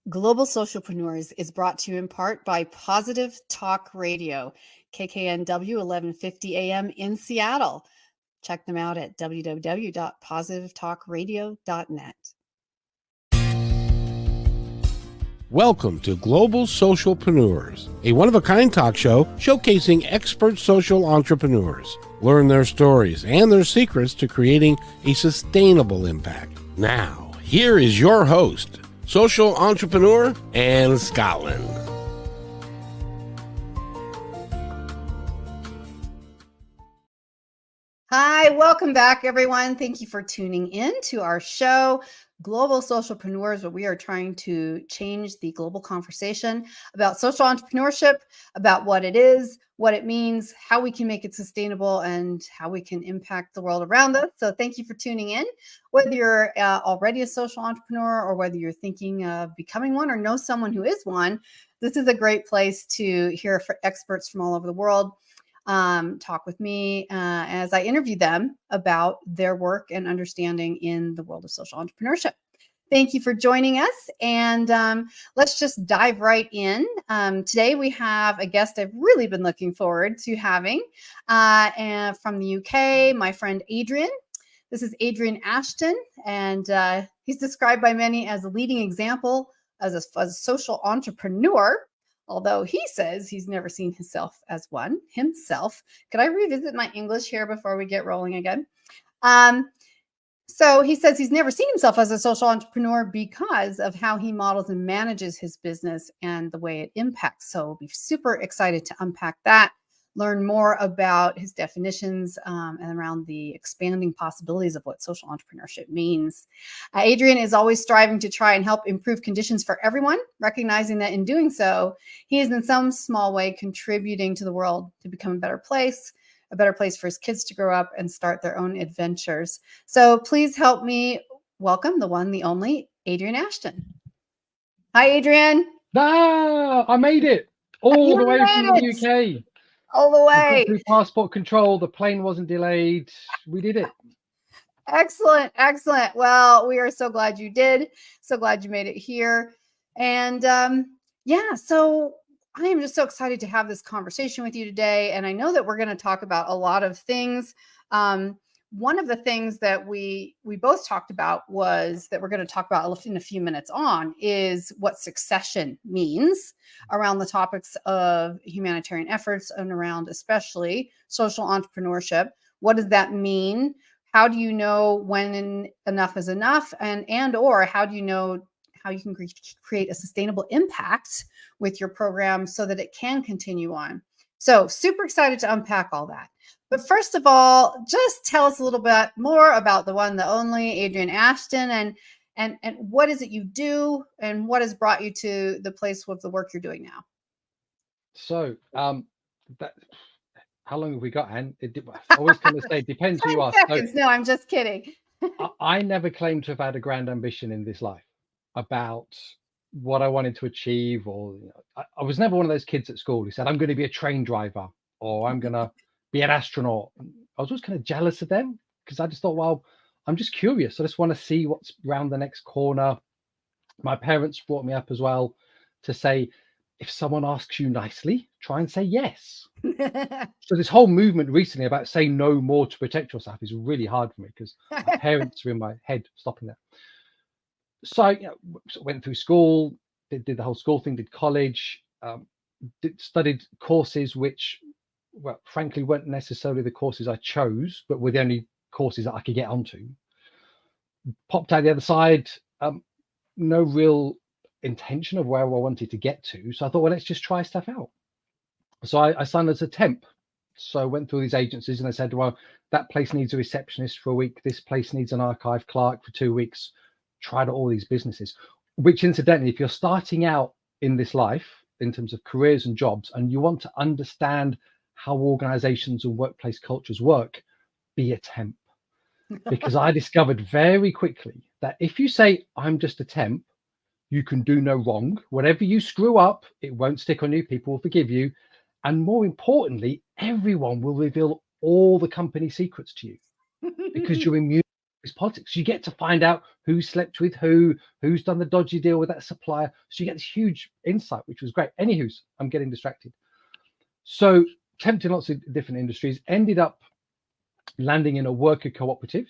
Global Socialpreneurs is brought to you in part by Positive Talk Radio, KKNW 1150 AM in Seattle. Check them out at www.positivetalkradio.net. Welcome to Global Socialpreneurs, a one-of-a-kind talk show showcasing expert social entrepreneurs. Learn their stories and their secrets to creating a sustainable impact. Now, here is your host, social entrepreneur and SCOTTLIN. Hi, welcome back, everyone. Thank you for tuning in to our show, Global Socialpreneurs, where we are trying to change the global conversation about social entrepreneurship, about what it is, what it means, how we can make it sustainable, and how we can impact the world around us. So thank you for tuning in. Whether you're already a social entrepreneur or whether you're thinking of becoming one or know someone who is one, this is a great place to hear from experts from all over the world. Talk with me as I interview them about their work and understanding in the world of social entrepreneurship. Thank you for joining us, and let's just dive right in. Today we have a guest I've really been looking forward to having, and from the UK, my friend Adrian. This is Adrian Ashton, and he's described by many as a leading example as a social entrepreneur. Although he says he's never seen himself as one himself. Could I revisit my English here before we get rolling again? So he says he's never seen himself as a social entrepreneur because of how he models and manages his business and the way it impacts. So we'll be super excited to unpack that, learn more about his definitions and around the expanding possibilities of what social entrepreneurship means. Adrian is always striving to try and help improve conditions for everyone, recognizing that in doing so, he is in some small way contributing to the world to become a better place for his kids to grow up and start their own adventures. So please help me welcome the one, the only, Adrian Ashton. Hi, Adrian. Ah, I made it all the way from the UK. All the way. Through passport control, the plane wasn't delayed. We did it. Excellent, excellent. Well, we are so glad you did. So glad you made it here. And so I am just so excited to have this conversation with you today. And I know that we're going to talk about a lot of things. One of the things that we both talked about was that we're going to talk about in a few minutes on is what succession means around the topics of humanitarian efforts and around especially social entrepreneurship. What does that mean? How do you know when enough is enough? And or how do you know how you can create a sustainable impact with your program so that it can continue on? So super excited to unpack all that. But first of all, just tell us a little bit more about the one, the only Adrian Ashton, and what is it you do, and what has brought you to the place with the work you're doing now? So, how long have we got, Anne? I always kind of say it depends who you ask. No, I'm just kidding. I never claim to have had a grand ambition in this life about what I wanted to achieve, or I was never one of those kids at school who said, I'm going to be a train driver, or I'm going to be an astronaut. I was always kind of jealous of them because I just thought, well, I'm just curious. I just want to see what's around the next corner. My parents brought me up as well to say, if someone asks you nicely, try and say yes. So this whole movement recently about saying no more to protect yourself is really hard for me because my parents are in my head stopping that. So I went through school, did the whole school thing, did college, studied courses which, well, frankly, weren't necessarily the courses I chose, but were the only courses that I could get onto. Popped out the other side, no real intention of where I wanted to get to. So I thought, well, let's just try stuff out. So I signed as a temp. So I went through these agencies and I said, well, that place needs a receptionist for a week. This place needs an archive clerk for 2 weeks. Tried all these businesses, which incidentally, if you're starting out in this life in terms of careers and jobs, and you want to understand how organizations and workplace cultures work, be a temp. Because I discovered very quickly that if you say, I'm just a temp, you can do no wrong. Whatever you screw up, it won't stick on you. People will forgive you. And more importantly, everyone will reveal all the company secrets to you because you're immune is politics. You get to find out who slept with who, who's done the dodgy deal with that supplier. So you get this huge insight, which was great. Anywho, I'm getting distracted. So tempted lots of different industries, ended up landing in a worker cooperative,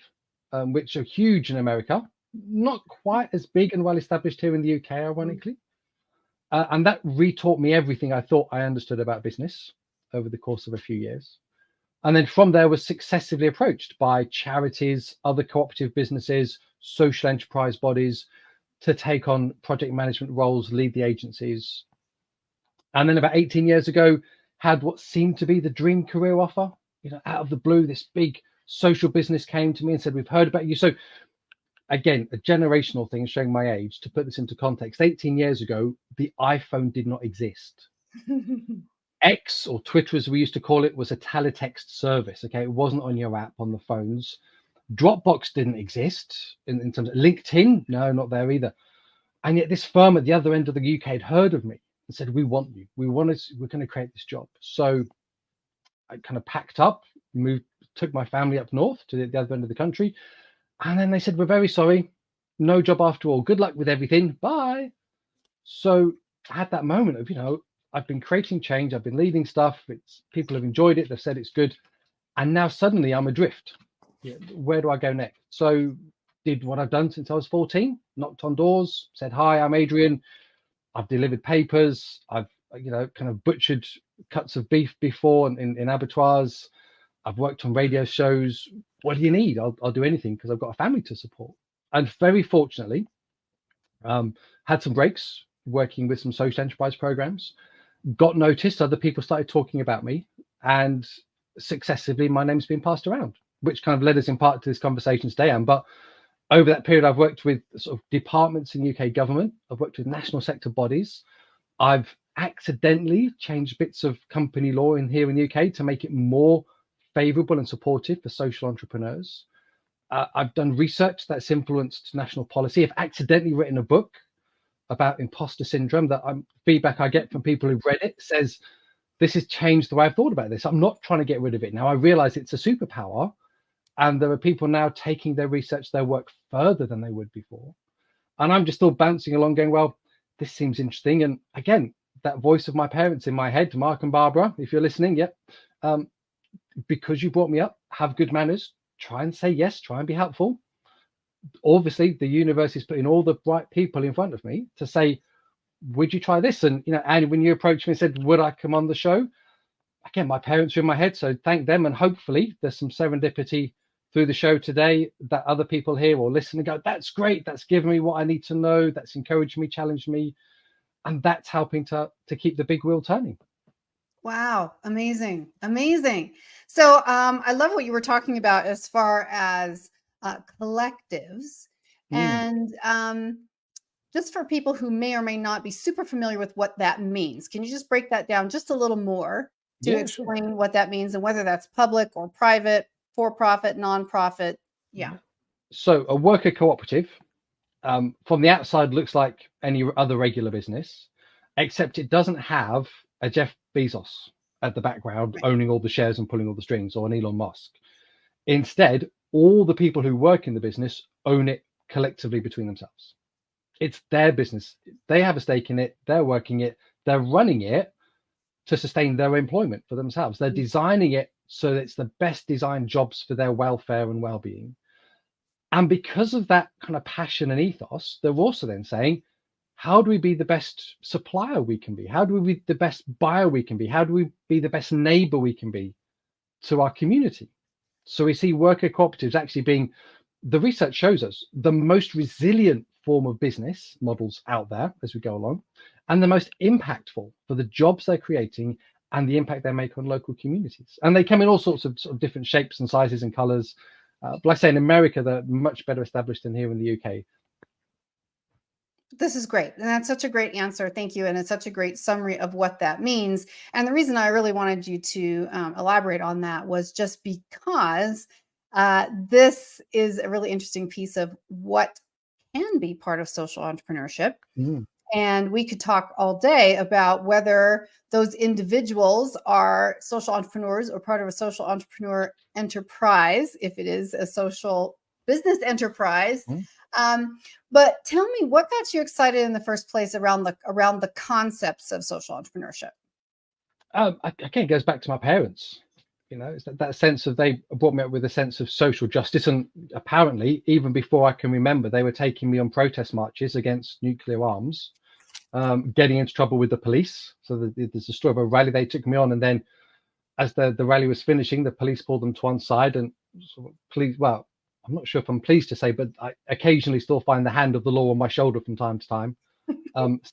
which are huge in America, not quite as big and well established here in the UK, ironically. And that retaught me everything I thought I understood about business over the course of a few years. And then from there was successively approached by charities, other cooperative businesses, social enterprise bodies to take on project management roles, lead the agencies. And then about 18 years ago, had what seemed to be the dream career offer. You know, out of the blue, this big social business came to me and said, "We've heard about you." So again, a generational thing, showing my age. To put this into context, 18 years ago, the iPhone did not exist. X, or Twitter as we used to call it, was a teletext service. Okay, it wasn't on your app on the phones. Dropbox didn't exist in terms of LinkedIn. No, not there either. And yet this firm at the other end of the UK had heard of me and said, "We want you. We're going to create this job." So I kind of packed up, moved, took my family up north to the other end of the country. And then they said, "We're very sorry. No job after all. Good luck with everything. Bye." So I had that moment of, you know, I've been creating change. I've been leading stuff. People have enjoyed it. They've said it's good. And now suddenly I'm adrift. Yeah, where do I go next? So did what I've done since I was 14, knocked on doors, said, "Hi, I'm Adrian. I've delivered papers. I've, you know, kind of butchered cuts of beef before in abattoirs. I've worked on radio shows. What do you need? I'll do anything because I've got a family to support." And very fortunately, had some breaks working with some social enterprise programs, got noticed, other people started talking about me, and successively my name's been passed around, which kind of led us in part to this conversation today. But over that period, I've worked with sort of departments in UK government. I've worked with national sector bodies. I've accidentally changed bits of company law here in the UK to make it more favorable and supportive for social entrepreneurs. I've done research that's influenced national policy. I've accidentally written a book about imposter syndrome that feedback I get from people who've read it says, "This has changed the way I've thought about this. I'm not trying to get rid of it. Now I realize it's a superpower." And there are people now taking their research, their work further than they would before. And I'm just still bouncing along going, well, this seems interesting. And again, that voice of my parents in my head, Mark and Barbara, if you're listening, yep. Because you brought me up, have good manners, try and say yes, try and be helpful. Obviously, the universe is putting all the right people in front of me to say, "Would you try this?" And, you know, and when you approached me and said, "Would I come on the show?" Again, my parents are in my head, so thank them. And hopefully there's some serendipity through the show today that other people hear or listen and go, "That's great. That's given me what I need to know. That's encouraged me, challenged me." And that's helping to keep the big wheel turning. Wow. Amazing. Amazing. So I love what you were talking about as far as collectives. And just for people who may or may not be super familiar with what that means, can you just break that down just a little more to explain what that means and whether that's public or private, for-profit, non-profit? Yeah. So a worker cooperative from the outside looks like any other regular business, except it doesn't have a Jeff Bezos at the background owning all the shares and pulling all the strings, or an Elon Musk. Instead, all the people who work in the business own it collectively between themselves. It's their business. They have a stake in it. They're working it. They're running it to sustain their employment for themselves. They're designing it so that it's the best designed jobs for their welfare and well-being. And because of that kind of passion and ethos, they're also then saying, how do we be the best supplier we can be? How do we be the best buyer we can be? How do we be the best neighbor we can be to our community? So we see worker cooperatives actually being, the research shows us, the most resilient form of business models out there as we go along, and the most impactful for the jobs they're creating and the impact they make on local communities. And they come in all sorts of different shapes and sizes and colors. But like I say, in America, they're much better established than here in the UK. This is great. And that's such a great answer. Thank you. And it's such a great summary of what that means. And the reason I really wanted you to elaborate on that was just because this is a really interesting piece of what can be part of social entrepreneurship. And we could talk all day about whether those individuals are social entrepreneurs or part of a social entrepreneur enterprise, if it is a social business enterprise. Mhm. But tell me, what got you excited in the first place around the concepts of social entrepreneurship? Again, it goes back to my parents. It's that sense of, they brought me up with a sense of social justice, and apparently, even before I can remember, they were taking me on protest marches against nuclear arms, getting into trouble with the police. So there's a story of a rally they took me on, and then as the rally was finishing, the police pulled them to one side and sort of, please, well, I'm not sure if I'm pleased to say, but I occasionally still find the hand of the law on my shoulder from time to time,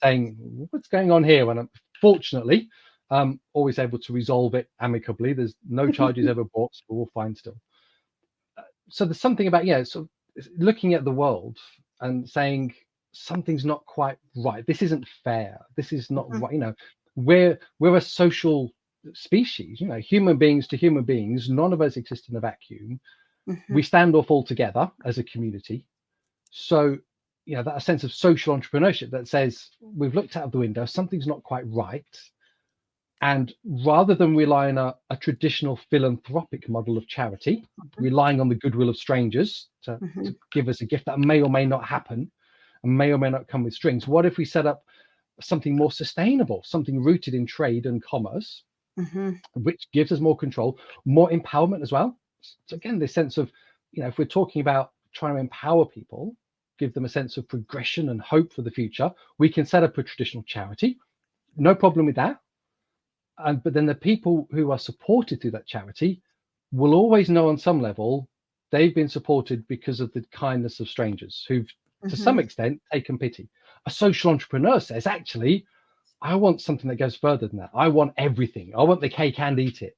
saying, what's going on here? And fortunately, always able to resolve it amicably. There's no charges ever brought, so we're all fine still. So there's something about, sort of looking at the world and saying something's not quite right. This isn't fair. This is not right. We're a social species, human beings to human beings. None of us exist in a vacuum. We stand or fall together as a community. So, that sense of social entrepreneurship that says we've looked out of the window, something's not quite right. And rather than relying on a traditional philanthropic model of charity, relying on the goodwill of strangers to give us a gift that may or may not happen and may or may not come with strings, what if we set up something more sustainable, something rooted in trade and commerce, which gives us more control, more empowerment as well? So again, this sense of, if we're talking about trying to empower people, give them a sense of progression and hope for the future, we can set up a traditional charity, no problem with that. But then the people who are supported through that charity will always know on some level they've been supported because of the kindness of strangers who've, to some extent, taken pity. A social entrepreneur says, actually, I want something that goes further than that. I want everything. I want the cake and eat it.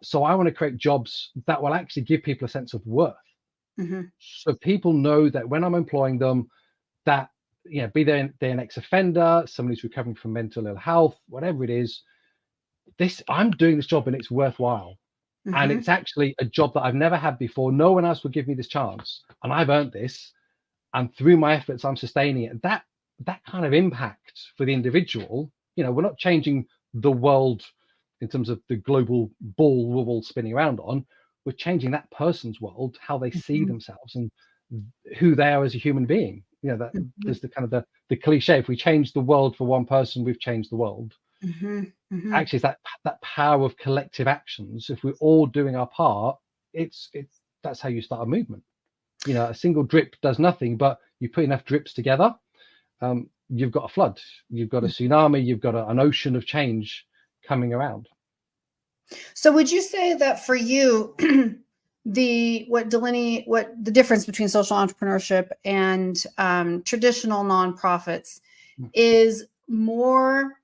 So I want to create jobs that will actually give people a sense of worth. So people know that when I'm employing them, that, be they're an ex-offender, somebody who's recovering from mental ill health, whatever it is, I'm doing this job and it's worthwhile. And it's actually a job that I've never had before. No one else would give me this chance. And I've earned this. And through my efforts, I'm sustaining it. That kind of impact for the individual, we're not changing the world in terms of the global ball we're all spinning around on. We're changing that person's world, how they see themselves and who they are as a human being. That there's the kind of the cliche, if we change the world for one person, we've changed the world. Actually, it's that power of collective actions. If we're all doing our part, that's how you start a movement. A single drip does nothing, but you put enough drips together, you've got a flood, you've got a tsunami, you've got an ocean of change coming around. So would you say that for you, what the difference between social entrepreneurship and traditional nonprofits is more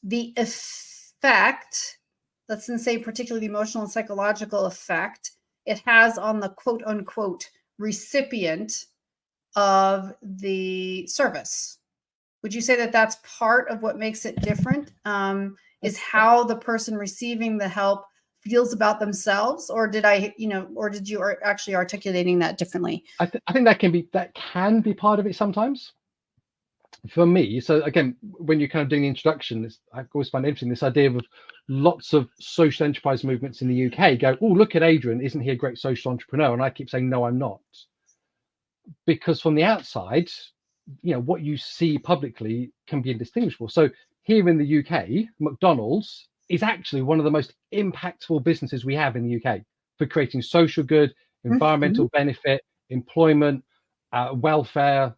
the effect, let's say particularly the emotional and psychological effect it has on the quote unquote recipient of the service? Would you say that that's part of what makes it different? Is how the person receiving the help feels about themselves, or did you are actually articulating that differently? I think that can be part of it sometimes. For me, so again, when you're kind of doing the introduction, I always find interesting this idea of lots of social enterprise movements in the UK go, oh, look at Adrian, isn't he a great social entrepreneur? And I keep saying, no, I'm not. Because from the outside, what you see publicly can be indistinguishable. So here in the UK, McDonald's is actually one of the most impactful businesses we have in the UK for creating social good, environmental benefit, employment, welfare,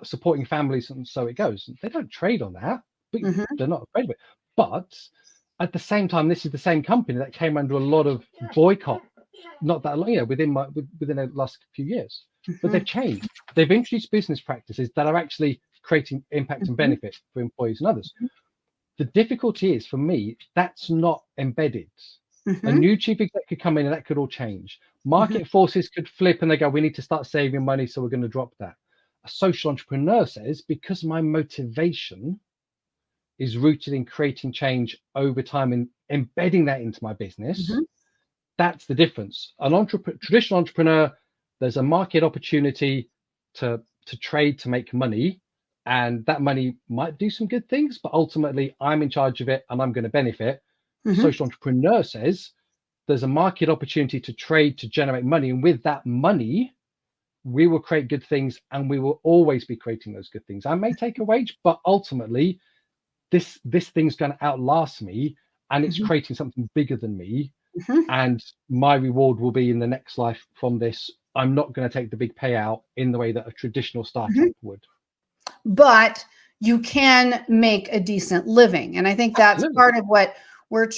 supporting families, and so it goes. They don't trade on that, but they're not afraid of it. But at the same time, this is the same company that came under a lot of boycott, not that long, within the last few years. But they've changed. They've introduced business practices that are actually creating impact and benefit for employees and others. The difficulty is, for me, that's not embedded. A new chief exec could come in and that could all change. Market forces could flip and they go, we need to start saving money, so we're going to drop that. A social entrepreneur says, because my motivation is rooted in creating change over time and embedding that into my business, that's the difference. Traditional entrepreneur, there's a market opportunity to trade, to make money, and that money might do some good things, but ultimately I'm in charge of it and I'm going to benefit. Social entrepreneur says there's a market opportunity to trade, to generate money, and with that money, we will create good things, and we will always be creating those good things. I may take a wage, but ultimately this thing's going to outlast me, and it's creating something bigger than me. And my reward will be in the next life from this. I'm not going to take the big payout in the way that a traditional startup would. But you can make a decent living. And I think that's part of what we're,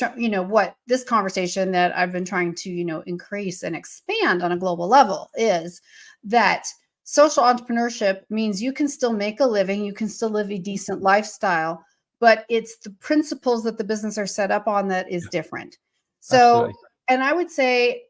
what this conversation that I've been trying to, increase and expand on a global level is that social entrepreneurship means you can still make a living, you can still live a decent lifestyle, but it's the principles that the business are set up on that is different. So, absolutely. And I would say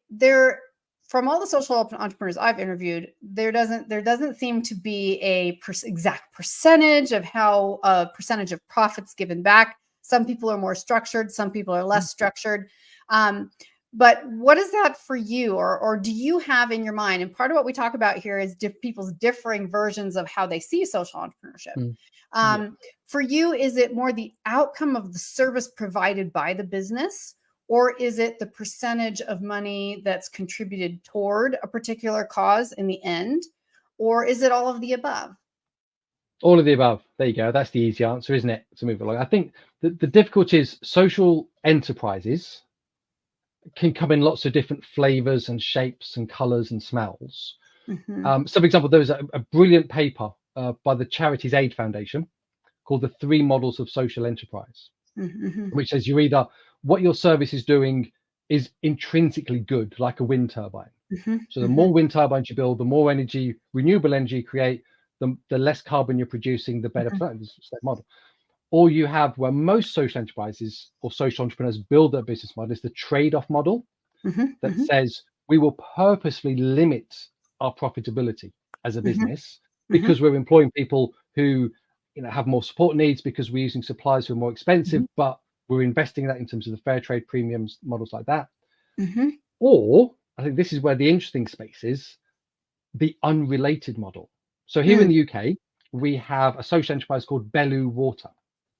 from all the social entrepreneurs I've interviewed, there doesn't seem to be a exact percentage of how a percentage of profits given back. Some people are more structured, some people are less structured. But what is that for you, or do you have in your mind? And part of what we talk about here is people's differing versions of how they see social entrepreneurship. For you, is it more the outcome of the service provided by the business? Or is it the percentage of money that's contributed toward a particular cause in the end? Or is it all of the above? All of the above. There you go. That's the easy answer, isn't it? To move along. I think the difficulty is social enterprises can come in lots of different flavors and shapes and colors and smells. So, for example, there was a brilliant paper by the Charities Aid Foundation called The 3 Models of Social Enterprise, which says you're either what your service is doing is intrinsically good, like a wind turbine. So the more wind turbines you build, the more energy, renewable energy you create, the less carbon you're producing, the better. It's that model. Or you have where most social enterprises or social entrepreneurs build their business model is the trade-off model that says we will purposely limit our profitability as a business because we're employing people who have more support needs, because we're using suppliers who are more expensive, but we're investing that in terms of the fair trade premiums, models like that. Or I think this is where the interesting space is, the unrelated model. So here in the UK, we have a social enterprise called Bellew Water,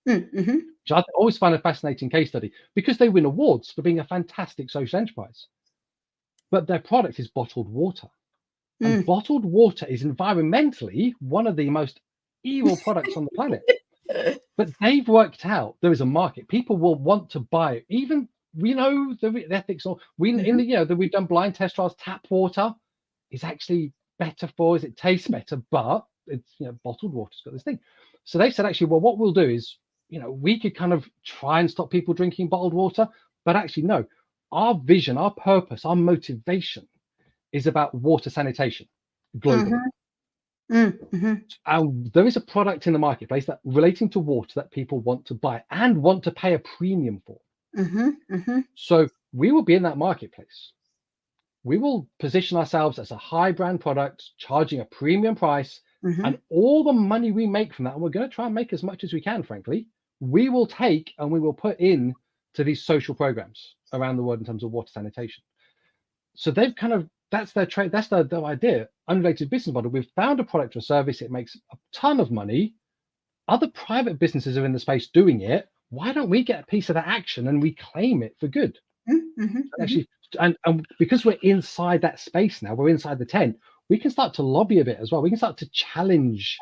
which I always find a fascinating case study because they win awards for being a fantastic social enterprise. But their product is bottled water. And bottled water is environmentally one of the most evil products on the planet. But they've worked out there is a market. People will want to buy it. Even we know the ethics, or we've done blind test trials. Tap water is actually better for us. It tastes better, but it's bottled water's got this thing. So they said actually, well, what we'll do is we could kind of try and stop people drinking bottled water, but actually no. Our vision, our purpose, our motivation is about water sanitation globally. And there is a product in the marketplace that relating to water that people want to buy and want to pay a premium for. So we will be in that marketplace. We will position ourselves as a high brand product, charging a premium price, and all the money we make from that, and we're going to try and make as much as we can, frankly, we will take and we will put in to these social programs around the world in terms of water sanitation. So they've kind of, that's their trade, that's their idea. Unrelated business model. We've found a product or service. It makes a ton of money. Other private businesses are in the space doing it. Why don't we get a piece of that action and we claim it for good? Actually, and because we're inside that space now, we're inside the tent, we can start to lobby a bit as well. We can start to challenge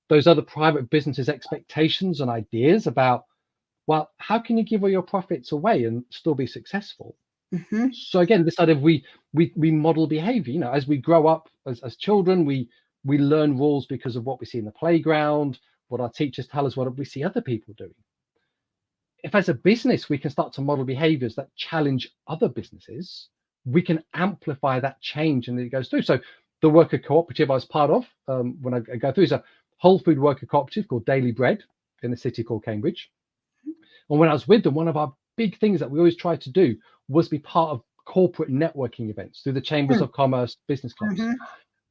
those other private businesses' expectations and ideas about, well, how can you give all your profits away and still be successful? So again, this idea of we model behavior. As we grow up as children, we learn rules because of what we see in the playground, what our teachers tell us, what we see other people doing. If as a business we can start to model behaviors that challenge other businesses, we can amplify that change and it goes through. So the worker cooperative I was part of, when I go through, is a whole food worker cooperative called Daily Bread in a city called Cambridge. And when I was with them, one of our big things that we always tried to do was be part of corporate networking events through the chambers of commerce, business clubs.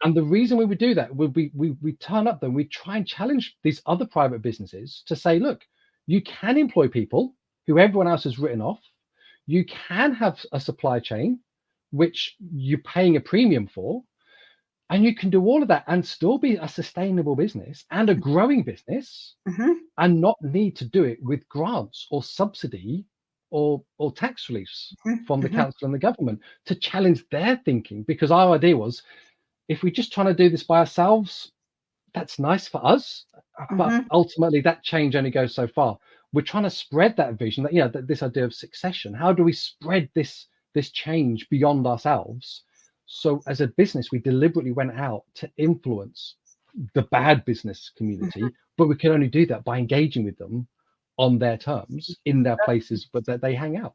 And the reason we would do that would be we turn up there and we try and challenge these other private businesses to say, look, you can employ people who everyone else has written off. You can have a supply chain, which you're paying a premium for. And you can do all of that and still be a sustainable business and a growing business and not need to do it with grants or subsidy or tax reliefs from the council and the government to challenge their thinking. Because our idea was, if we're just trying to do this by ourselves, that's nice for us, but ultimately that change only goes so far. We're trying to spread that vision, that, you know, that this idea of succession. How do we spread this change beyond ourselves? So as a business, we deliberately went out to influence the bad business community, but we can only do that by engaging with them on their terms, in their places, but that they hang out.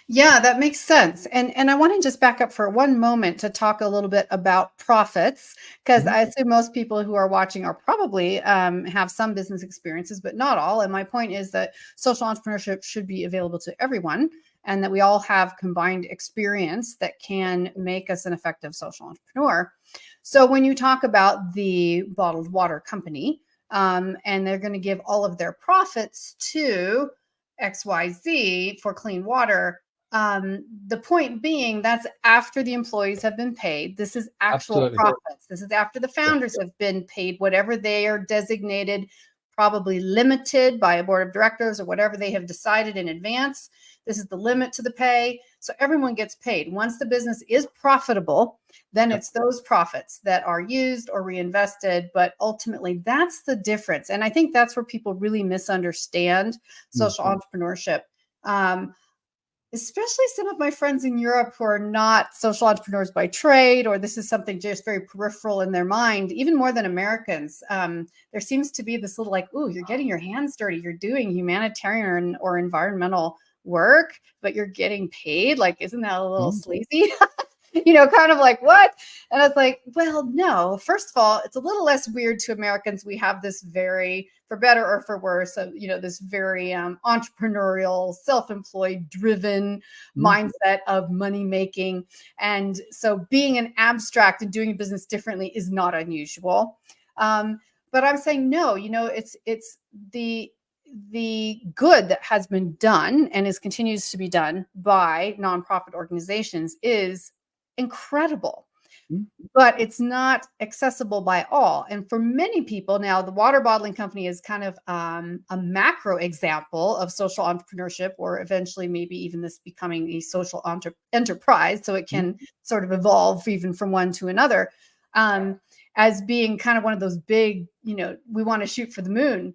Yeah, that makes sense. And I want to just back up for one moment to talk a little bit about profits, because I assume most people who are watching are probably have some business experiences, but not all. And my point is that social entrepreneurship should be available to everyone, and that we all have combined experience that can make us an effective social entrepreneur. So when you talk about the bottled water company, and they're going to give all of their profits to XYZ for clean water. The point being, that's after the employees have been paid. This is actual profits. This is after the founders have been paid whatever they are designated, probably limited by a board of directors or whatever they have decided in advance. This is the limit to the pay. So everyone gets paid. Once the business is profitable, then it's those profits that are used or reinvested. But ultimately, that's the difference. And I think that's where people really misunderstand social entrepreneurship. Especially some of my friends in Europe who are not social entrepreneurs by trade, or this is something just very peripheral in their mind, even more than Americans. There seems to be this little like, ooh, you're getting your hands dirty. You're doing humanitarian or environmental work, but you're getting paid. Like, isn't that a little sleazy? You know, kind of like, what? And I was like, well, no, first of all, it's a little less weird to Americans. We have this very, for better or for worse, you know, this very entrepreneurial, self-employed, driven mindset of money making. And so being an abstract and doing business differently is not unusual. But I'm saying, no, you know, it's the good that has been done and continues to be done by nonprofit organizations is incredible, but it's not accessible by all. And for many people now, the water bottling company is kind of a macro example of social entrepreneurship, or eventually maybe even this becoming a social enterprise. So it can sort of evolve even from one to another, as being kind of one of those big, you know, we want to shoot for the moon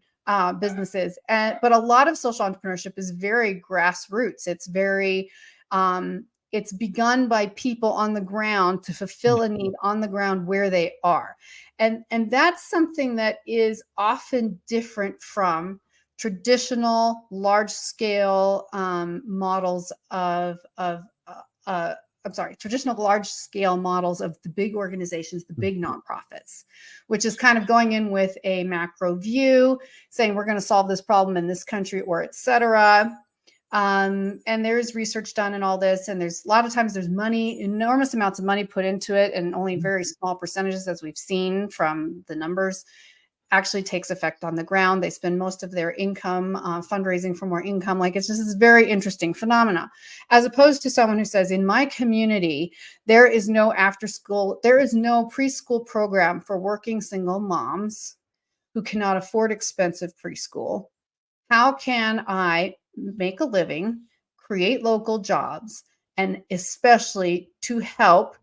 businesses. But a lot of social entrepreneurship is very grassroots. It's very, it's begun by people on the ground to fulfill a need on the ground where they are. And that's something that is often different from traditional large scale models traditional large scale models of the big organizations, the big nonprofits, which is kind of going in with a macro view, saying we're going to solve this problem in this country, or et cetera. And there's research done in all this. And there's a lot of times there's money, enormous amounts of money put into it, and only very small percentages, as we've seen from the numbers, actually takes effect on the ground. They spend most of their income fundraising for more income. Like, it's just this very interesting phenomena, as opposed to someone who says, in my community, there is no after school, there is no preschool program for working single moms who cannot afford expensive preschool. How can I make a living, create local jobs, and especially to help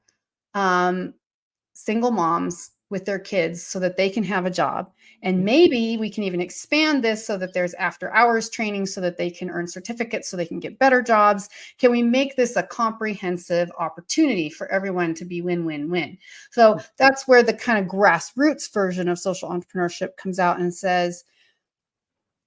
single moms with their kids so that they can have a job? And maybe we can even expand this so that there's after hours training so that they can earn certificates so they can get better jobs. Can we make this a comprehensive opportunity for everyone to be win-win-win? So that's where the kind of grassroots version of social entrepreneurship comes out and says,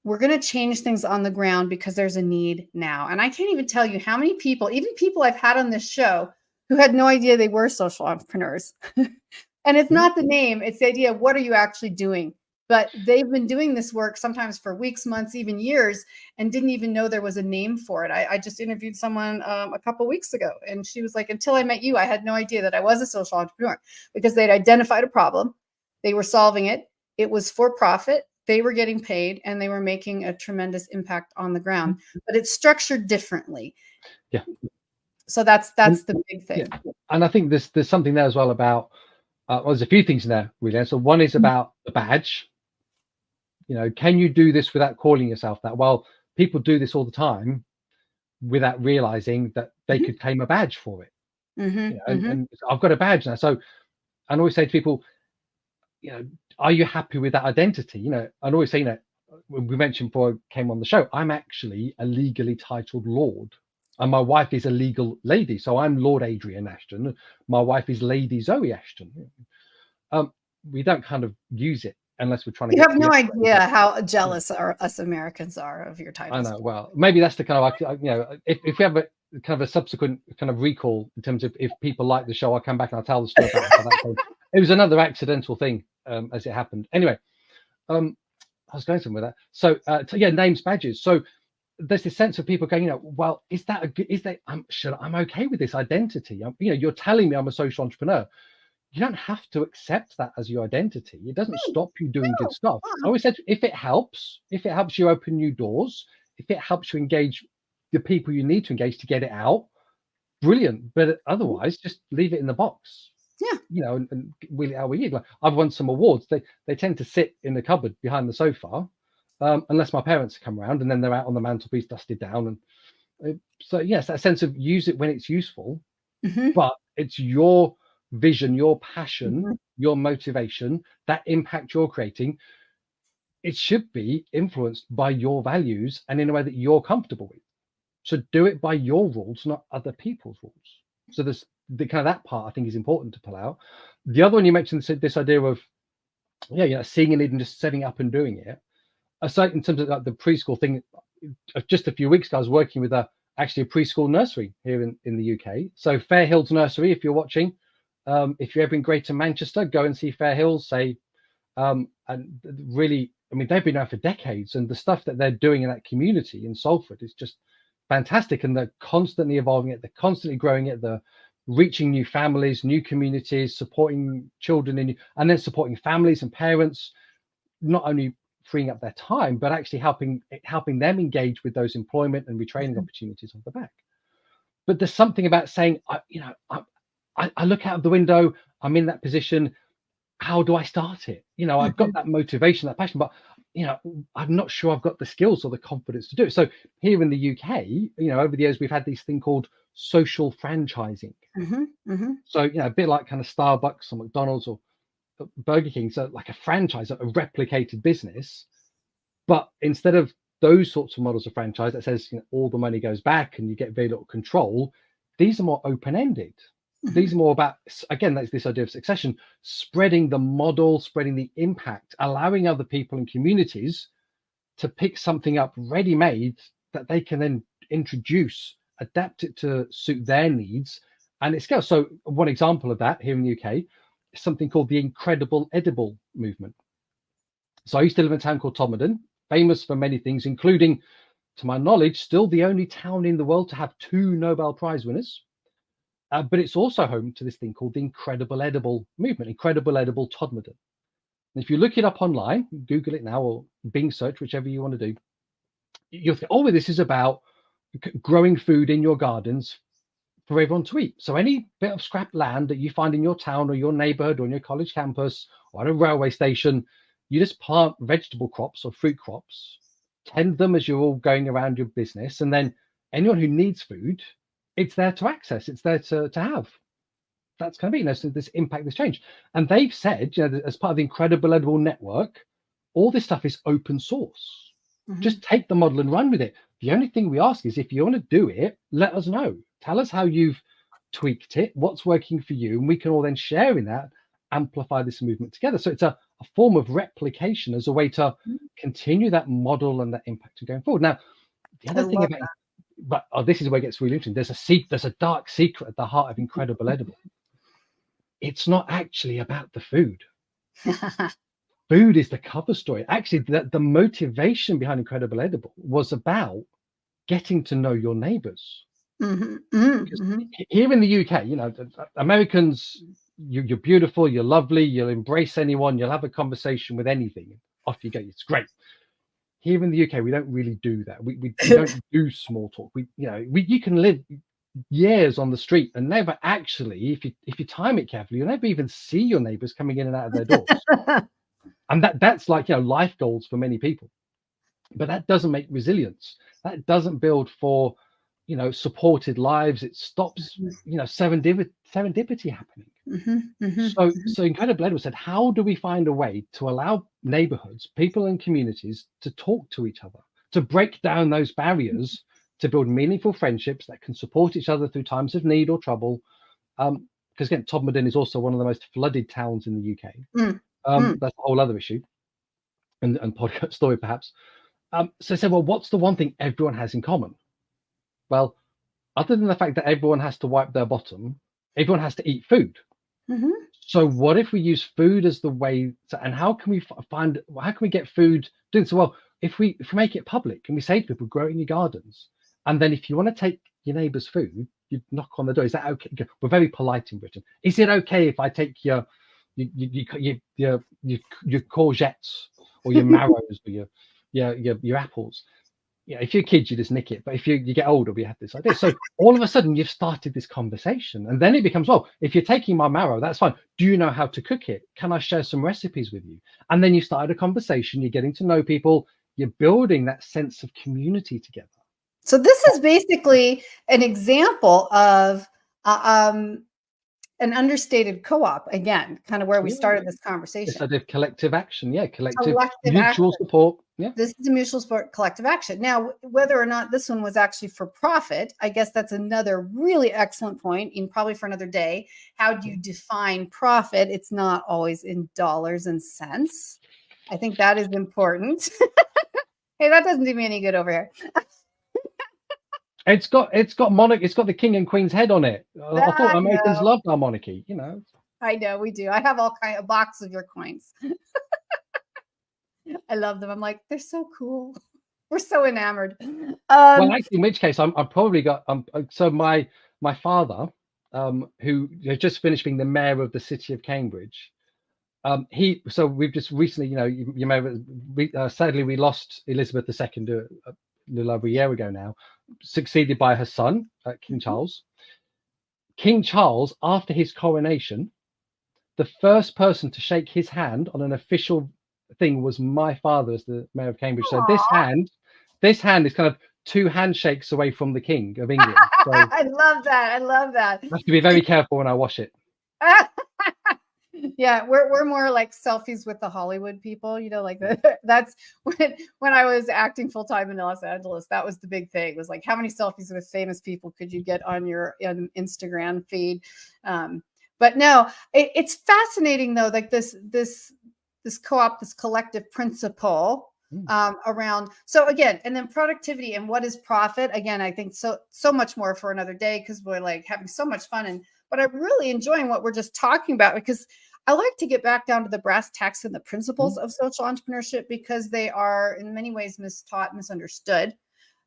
we're going to change things on the ground because there's a need now. And I can't even tell you how many people, even people I've had on this show, who had no idea they were social entrepreneurs. And it's not the name, it's the idea of what are you actually doing? But they've been doing this work sometimes for weeks, months, even years, and didn't even know there was a name for it. I just interviewed someone a couple of weeks ago, and she was like, until I met you, I had no idea that I was a social entrepreneur, because they'd identified a problem, they were solving it, it was for profit, they were getting paid, and they were making a tremendous impact on the ground, but it's structured differently. Yeah. So that's the big thing. Yeah. And I think there's something there as well about, well, there's a few things in there, really. So one is about the badge. You know, can you do this without calling yourself that? Well, people do this all the time without realizing that they could claim a badge for it. You know, and I've got a badge now. So and always say to people, you know, are you happy with that identity? You know, and always say, you know, we mentioned before I came on the show, I'm actually a legally titled lord, and my wife is a legal lady. So I'm Lord Adrian Ashton. My wife is Lady Zoe Ashton. We don't kind of use it unless we're trying to. You have no idea how jealous us Americans are of your titles. I know. Well, maybe that's the kind of, you know, if we have a kind of a subsequent kind of recall in terms of if people like the show, I'll come back and I'll tell the story about how that came. It was another accidental thing as it happened. Anyway, I was going somewhere with that. So yeah, names, badges. So there's this sense of people going, you know, well, is that I'm okay with this identity? You know, you're telling me I'm a social entrepreneur. You don't have to accept that as your identity. It doesn't stop you doing good stuff. I always said, if it helps you open new doors, if it helps you engage the people you need to engage to get it out, brilliant. But otherwise, just leave it in the box. Yeah. You know, and wheel it out with you. Like, I've won some awards. They tend to sit in the cupboard behind the sofa, unless my parents come around, and then they're out on the mantelpiece, dusted down. And so yes, that sense of use it when it's useful, but it's your vision, your passion, your motivation, that impact you're creating. It should be influenced by your values and in a way that you're comfortable with. So do it by your rules, not other people's rules. So there's the kind of that part I think is important to pull out. The other one you mentioned, this idea of, yeah, you know, seeing a need and just setting up and doing it. Aside in terms of like the preschool thing, just a few weeks ago, I was working with actually a preschool nursery here in the UK. So Fair Hills Nursery, if you're watching, if you're ever in Greater Manchester, go and see Fair Hills. And really, I mean, they've been around for decades, and the stuff that they're doing in that community in Salford is just fantastic. And they're constantly evolving it, they're constantly growing it, they're reaching new families, new communities, supporting children and then supporting families and parents, not only freeing up their time, but actually helping them engage with those employment and retraining opportunities off the back. But there's something about saying, I look out of the window, I'm in that position. How do I start it? You know, I've got that motivation, that passion, but, you know, I'm not sure I've got the skills or the confidence to do it. So here in the UK, you know, over the years, we've had this thing called social franchising. So, you know, a bit like kind of Starbucks or McDonald's or Burger King. So like a franchise, a replicated business. But instead of those sorts of models of franchise that says, you know, all the money goes back and you get very little control, these are more open-ended. These are more about, again, that's this idea of succession, spreading the model, spreading the impact, allowing other people and communities to pick something up ready-made that they can then introduce, adapt it to suit their needs, and it scales. So one example of that here in the UK is something called the Incredible Edible movement. So I used to live in a town called Todmorden, famous for many things, including, to my knowledge, still the only town in the world to have 2 Nobel Prize winners. But it's also home to this thing called the Incredible Edible movement, Incredible Edible Todmorden. And if you look it up online, Google it now or Bing search, whichever you want to do, you'll think, oh, this is about growing food in your gardens for everyone to eat. So any bit of scrap land that you find in your town or your neighborhood or on your college campus or at a railway station, you just plant vegetable crops or fruit crops, tend them as you're all going around your business. And then anyone who needs food, it's there to access, it's there to have. That's kind of it, you know, so this impact, this change. And they've said, you know, as part of the Incredible Edible network, all this stuff is open source. Just take the model and run with it. The only thing we ask is, if you want to do it, let us know. Tell us how you've tweaked it, what's working for you, and we can all then share in that, amplify this movement together. So it's a form of replication as a way to continue that model and that impact going forward. Now, the other thing about but this is where it gets really interesting. There's a dark secret at the heart of Incredible Edible. It's not actually about the food. Food is the cover story. Actually, the motivation behind Incredible Edible was about getting to know your neighbors. Here in the UK, you know, Americans, you're beautiful, you're lovely, you'll embrace anyone, you'll have a conversation with anything. Off you go. It's great. Here in the UK, we don't really do that. We don't do small talk. You can live years on the street and never actually, if you time it carefully, you'll never even see your neighbors coming in and out of their doors. And that's like, you know, life goals for many people. But that doesn't make resilience. That doesn't build for, supported lives. It stops, serendipity happening. So Incredible Edward said, how do we find a way to allow neighborhoods, people and communities to talk to each other, to break down those barriers, to build meaningful friendships that can support each other through times of need or trouble? Because again, Todmorden is also one of the most flooded towns in the UK. That's a whole other issue and podcast story perhaps. So I said, well, what's the one thing everyone has in common? Well, other than the fact that everyone has to wipe their bottom, everyone has to eat food. So what if we use food as the way and how can we get food doing so? Well, if we make it public and we say to people, grow it in your gardens, and then if you want to take your neighbor's food, you knock on the door. Is that okay? We're very polite in Britain. Is it okay if I take your courgettes or your marrows or your apples? If you're kids, you just nick it. But if you get older, we have this idea. So all of a sudden, you've started this conversation. And then it becomes, well, if you're taking my marrow, that's fine. Do you know how to cook it? Can I share some recipes with you? And then you started a conversation. You're getting to know people. You're building that sense of community together. So this is basically an example of an understated co-op, again, kind of where we started this conversation. So the collective action, collective mutual support. Yeah. This is a mutual support, collective action. Now, whether or not this one was actually for profit, I guess that's another really excellent point, and probably for another day. How do you define profit? It's not always in dollars and cents. I think that is important. Hey, that doesn't do me any good over here. It's got the king and queen's head on it. I thought Americans loved our monarchy, I know we do. I have all kind of box of your coins. I love them. I'm like, they're so cool. We're so enamored. Well, actually, in which case, I'm probably got. So my father, who has just finished being the mayor of the city of Cambridge, So we've just recently, you may sadly we lost Elizabeth II a little over a year ago now, succeeded by her son, King Charles. King Charles, after his coronation, the first person to shake his hand on an official thing was my father as the mayor of Cambridge. So this hand is kind of 2 handshakes away from the King of England. So I love that. I love that. I have to be very careful when I wash it. Yeah, we're more like selfies with the Hollywood people, that's when I was acting full time in Los Angeles. That was the big thing. It was like, how many selfies with famous people could you get on your Instagram feed? But no, it's fascinating though, like this co-op, this collective principle around. So again, and then productivity and what is profit? Again, I think so much more for another day because we're like having so much fun but I'm really enjoying what we're just talking about because I like to get back down to the brass tacks and the principles of social entrepreneurship because they are in many ways mistaught, misunderstood.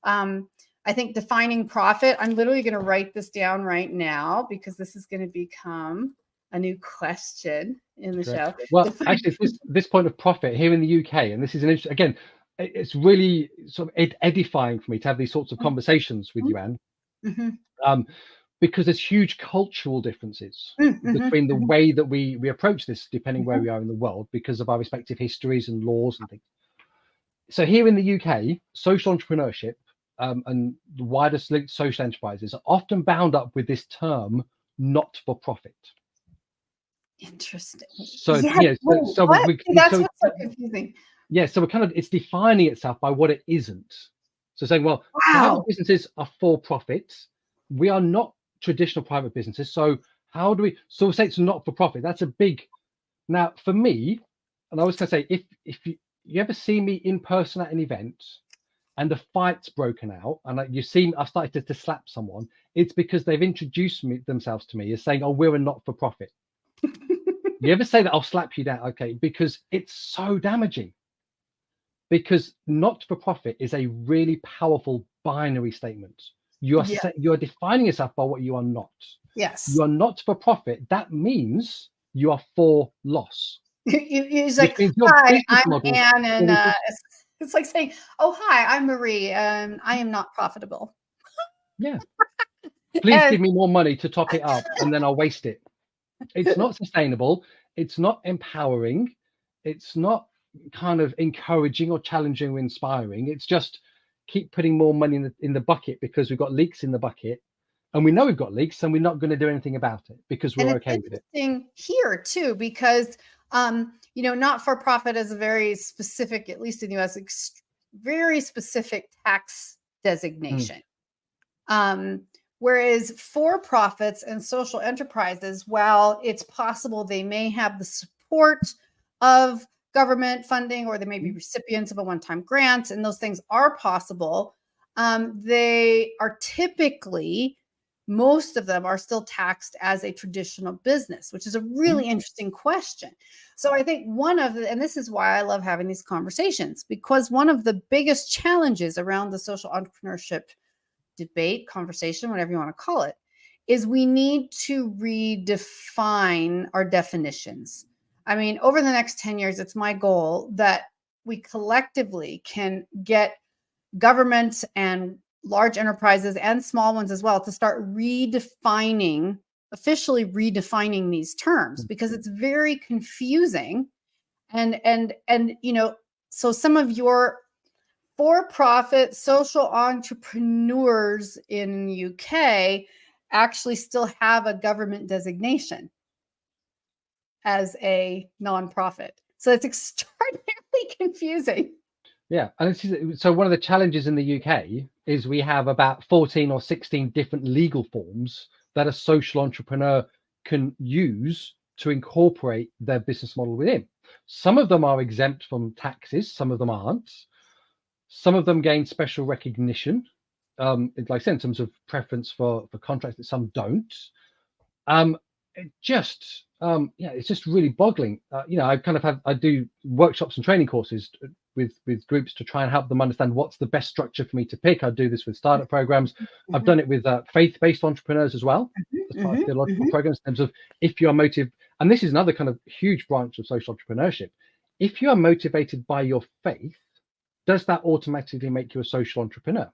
I think defining profit, I'm literally going to write this down right now because this is going to become a new question in the show. Well, actually, this point of profit here in the UK, and this is an interesting, again, it's really sort of edifying for me to have these sorts of conversations with you, Anne. Because there's huge cultural differences between the way that we approach this, depending where we are in the world, because of our respective histories and laws and things. So here in the UK, social entrepreneurship and the wider social enterprises are often bound up with this term, not for profit. Interesting. So yes, that's what's so confusing. Yeah, so it's defining itself by what it isn't. So saying, well, private businesses are for profit. We are not traditional private businesses. So how do we say it's not for profit? That's a big. Now for me, and I was going to say, if you ever see me in person at an event and the fight's broken out and you see I've started to slap someone, it's because they've introduced themselves to me as saying, oh, we're a not-for-profit. You ever say that, I'll slap you down? Okay, because it's so damaging. Because not-for-profit is a really powerful binary statement. You're defining yourself by what you are not. Yes. You are not for profit. That means you are for loss. It's like, hi, I'm Anne, and it's like saying, oh, hi, I'm Marie, and I am not profitable. Yeah. Please give me more money to top it up, and then I'll waste it. It's not sustainable. It's not empowering. It's not kind of encouraging or challenging or inspiring. It's just, keep putting more money in the bucket because we've got leaks in the bucket, and we know we've got leaks, and we're not going to do anything about it because we're okay with it. Interesting here too, because not-for-profit is a very specific, at least in the US, very specific tax designation. Whereas for-profits and social enterprises, while it's possible they may have the support of government funding, or they may be recipients of a one-time grant, and those things are possible, they are typically, most of them are still taxed as a traditional business, which is a really interesting question. So I think and this is why I love having these conversations, because one of the biggest challenges around the social entrepreneurship debate, conversation, whatever you want to call it, is we need to redefine our definitions. I mean, over the next 10 years, it's my goal that we collectively can get government and large enterprises and small ones as well to start officially redefining these terms, because it's very confusing. And so some of your for-profit social entrepreneurs in UK actually still have a government designation as a nonprofit. So it's extraordinarily confusing. Yeah. And so one of the challenges in the UK is we have about 14 or 16 different legal forms that a social entrepreneur can use to incorporate their business model within. Some of them are exempt from taxes, some of them aren't. Some of them gain special recognition, like I said, in terms of preference for contracts, that some don't. It's just really boggling. I do workshops and training courses with groups to try and help them understand what's the best structure for me to pick. I do this with startup programs. I've done it with faith-based entrepreneurs as well, as part of theological programs, in terms of if you are motivated, and this is another kind of huge branch of social entrepreneurship. If you are motivated by your faith, does that automatically make you a social entrepreneur?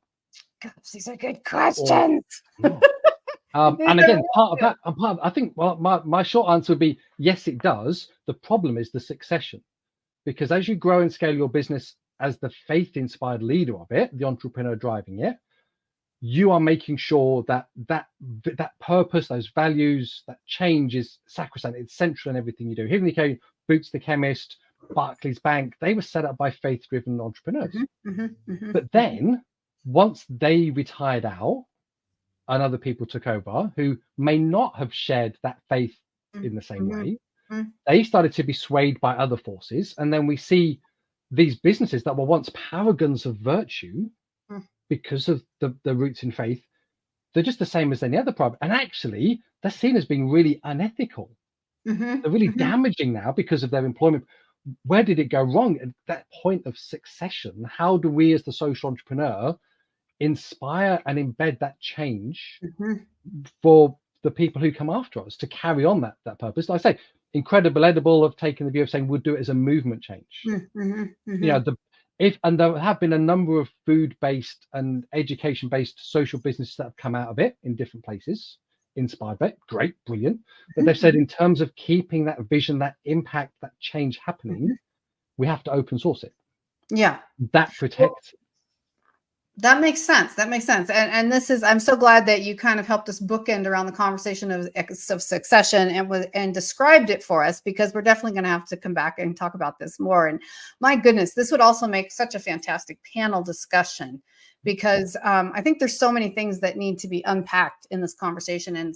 Gosh, these are good questions. And again, I think, well, my short answer would be yes, it does. The problem is the succession, because as you grow and scale your business as the faith-inspired leader of it, the entrepreneur driving it, you are making sure that purpose, those values, that change is sacrosanct. It's central in everything you do. Here in the UK, Boots the Chemist, Barclays Bank, they were set up by faith-driven entrepreneurs. But then once they retired out and other people took over who may not have shared that faith in the same way, they started to be swayed by other forces. And then we see these businesses that were once paragons of virtue because of the roots in faith, they're just the same as any other private. And actually, they're seen as being really unethical. They're really damaging now because of their employment. Where did it go wrong? At that point of succession, how do we as the social entrepreneur inspire and embed that change for the people who come after us to carry on that purpose? Like I say, Incredible Edible have taken the view of saying we'll do it as a movement change. And there have been a number of food-based and education-based social businesses that have come out of it in different places, inspired by it. Great, brilliant. But they've said in terms of keeping that vision, that impact, that change happening, we have to open source it. Yeah. That protects. That makes sense. And this is, I'm so glad that you kind of helped us bookend around the conversation of succession and described it for us, because we're definitely going to have to come back and talk about this more. And my goodness, this would also make such a fantastic panel discussion, because I think there's so many things that need to be unpacked in this conversation. And,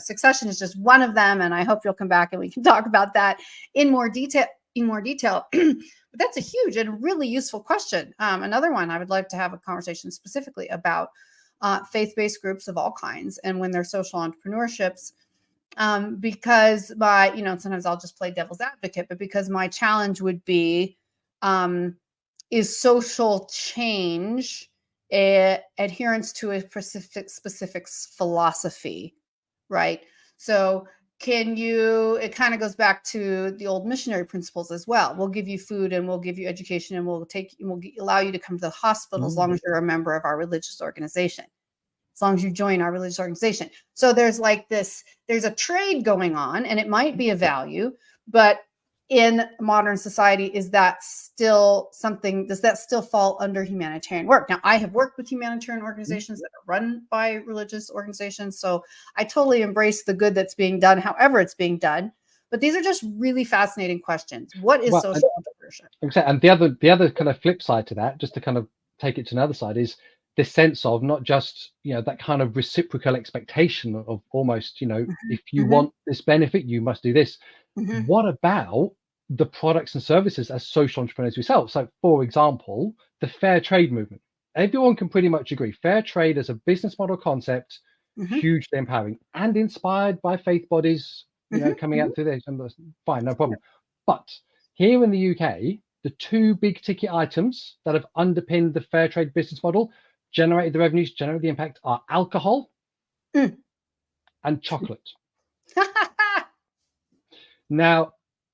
succession is just one of them. And I hope you'll come back and we can talk about that in more detail. But that's a huge and really useful question. Another one, I would like to have a conversation specifically about faith-based groups of all kinds and when they're social entrepreneurships, because sometimes I'll just play devil's advocate, but because my challenge would be, is social change adherence to a specific philosophy, right? So it kind of goes back to the old missionary principles as well. We'll give you food and we'll give you education and we'll allow you to come to the hospital as long as you're a member of our religious organization, as long as you join our religious organization. So there's a trade going on, and it might be a value, but in modern society, is that still something, does that still fall under humanitarian work? Now, I have worked with humanitarian organizations that are run by religious organizations, so I totally embrace the good that's being done, however it's being done. But these are just really fascinating questions. What is social entrepreneurship? And the other kind of flip side to that, just to kind of take it to another side, is this sense of not just, that kind of reciprocal expectation of almost, if you want this benefit, you must do this. What about the products and services as social entrepreneurs we sell? So, for example, the fair trade movement. Everyone can pretty much agree fair trade as a business model concept, hugely empowering and inspired by faith bodies, coming out through this. And that's fine, no problem. But here in the UK, the two big ticket items that have underpinned the fair trade business model, generated the revenues, generated the impact, are alcohol and chocolate. Now,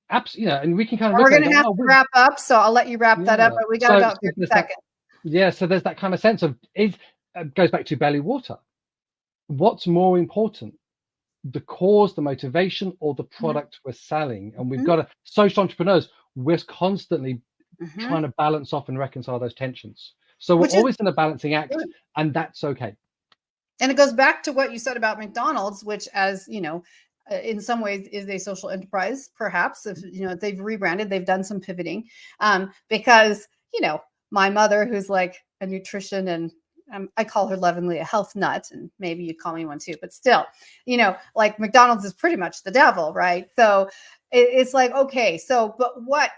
and we can kind of we're going to have to wrap up, so I'll let you wrap that up, but we got about 50 seconds. So there's that kind of sense of, it goes back to belly water. What's more important, the cause, the motivation, or the product we're selling? And we've got to, social entrepreneurs, we're constantly trying to balance off and reconcile those tensions. So we're always in a balancing act, and that's okay. And it goes back to what you said about McDonald's, which, as in some ways is a social enterprise, perhaps. If they've rebranded, they've done some pivoting, because my mother, who's like a nutrition and I call her lovingly a health nut, and maybe you call me one too, but still, like McDonald's is pretty much the devil, right? So it's like, okay, so, but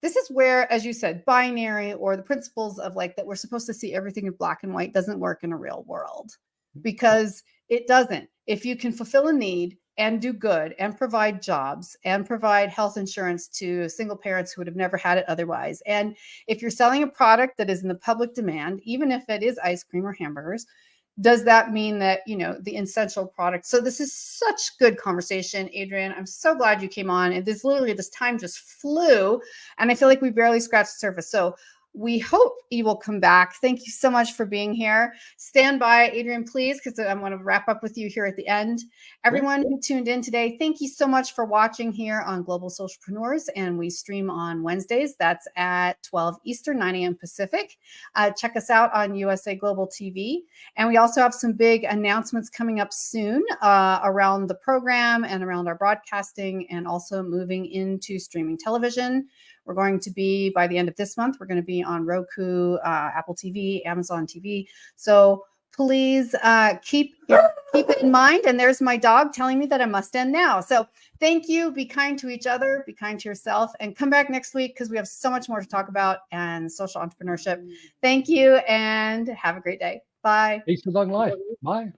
this is where, as you said, binary, or the principles of like that we're supposed to see everything in black and white, doesn't work in a real world, because it doesn't. If you can fulfill a need and do good and provide jobs and provide health insurance to single parents who would have never had it otherwise, and if you're selling a product that is in the public demand, even if it is ice cream or hamburgers, does that mean that, the essential product? So this is such good conversation, Adrian. I'm so glad you came on. And this time just flew, and I feel like we barely scratched the surface. So we hope you will come back. Thank you so much for being here. Stand by, Adrian, please, because I'm going to wrap up with you here at the end. Everyone who tuned in today, thank you so much for watching here on Global Socialpreneurs, and we stream on Wednesdays. That's at 12 Eastern, 9 a.m. Pacific. Check us out on USA Global TV. And we also have some big announcements coming up soon around the program and around our broadcasting, and also moving into streaming television. We're going to be, by the end of this month, we're going to be on Roku, Apple TV, Amazon TV. So please keep it in mind. And there's my dog telling me that I must end now. So thank you. Be kind to each other. Be kind to yourself. And come back next week, because we have so much more to talk about and social entrepreneurship. Thank you, and have a great day. Bye. Peace and long life. Bye.